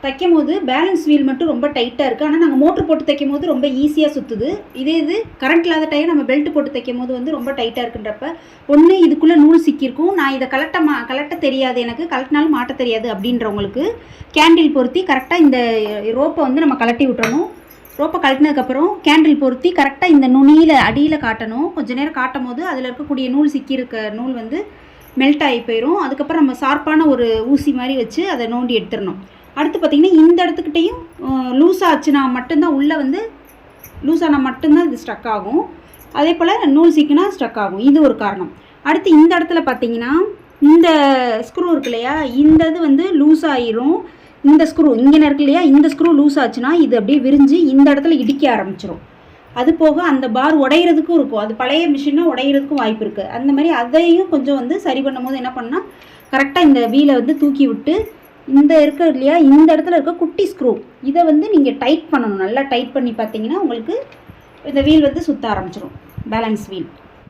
தைக்கும் போது balance wheel மட்டும் ரொம்ப டைட்டாக இருக்குது. ஆனால் நாங்கள் மோட்ரு போட்டு தைக்கும் போது ரொம்ப ஈஸியாக சுற்றுது. இது கரண்ட் இல்லாத டைம் நம்ம பெல்ட் போட்டு தைக்கும் போது வந்து ரொம்ப டைட்டாக இருக்குன்றப்ப ஒன்று இதுக்குள்ளே நூல் சிக்கியிருக்கும். நான் இதை கலட்ட தெரியாது, எனக்கு கலட்டினாலும் மாட்ட தெரியாது அப்படின்றவங்களுக்கு கேண்டில் பொருத்தி கரெக்டாக இந்த ரோப்பை வந்து நம்ம கலட்டி விட்டுறணும். ரோப்பை கழட்டினதுக்கப்புறம் கேண்டில் பொருத்தி கரெக்டாக இந்த நுனியில் அடியில் காட்டணும். கொஞ்சம் நேரம் காட்டும் போது அதில் இருக்கக்கூடிய நூல் சிக்கியிருக்க நூல் வந்து மெல்ட் ஆகி போயிடும். அதுக்கப்புறம் நம்ம ஷார்ப்பான ஒரு ஊசி மாதிரி வச்சு அதை நோண்டி எடுத்துடணும். அடுத்து பார்த்திங்கன்னா இந்த இடத்துக்கிட்டையும் லூஸாச்சுன்னா மட்டும்தான் உள்ளே வந்து லூஸானா மட்டும்தான் இது ஸ்ட்ரக் ஆகும். அதே போல் நூல் சிக்கினா ஸ்ட்ரக் ஆகும். இது ஒரு காரணம். அடுத்து இந்த இடத்துல பார்த்திங்கன்னா இந்த ஸ்க்ரூ இருக்கு இல்லையா, இந்த இது வந்து லூஸ் ஆயிரும். இந்த ஸ்க்ரூ இங்கே இருக்கு இல்லையா, இந்த ஸ்க்ரூ லூஸ் ஆச்சுன்னா இது அப்படியே விரிஞ்சு இந்த இடத்துல இடிக்க ஆரம்பிச்சிடும். அது போக அந்த பார் உடையிறதுக்கும் இருக்கும். அது பழைய மிஷின்னா உடையிறதுக்கும் வாய்ப்பு இருக்குது. அந்த மாதிரி அதையும் கொஞ்சம் வந்து சரி பண்ணும் போது என்ன பண்ணால் கரெக்டாக இந்த வீலை வந்து தூக்கி விட்டு இந்த இருக்க இல்லையா, இந்த இடத்துல இருக்க குட்டி ஸ்க்ரூ இதை வந்து நீங்கள் டைட் பண்ணணும். நல்லா டைட் பண்ணி பார்த்தீங்கன்னா உங்களுக்கு இந்த வீல் வந்து சுற்ற ஆரம்பிச்சிடும், பேலன்ஸ் வீல்.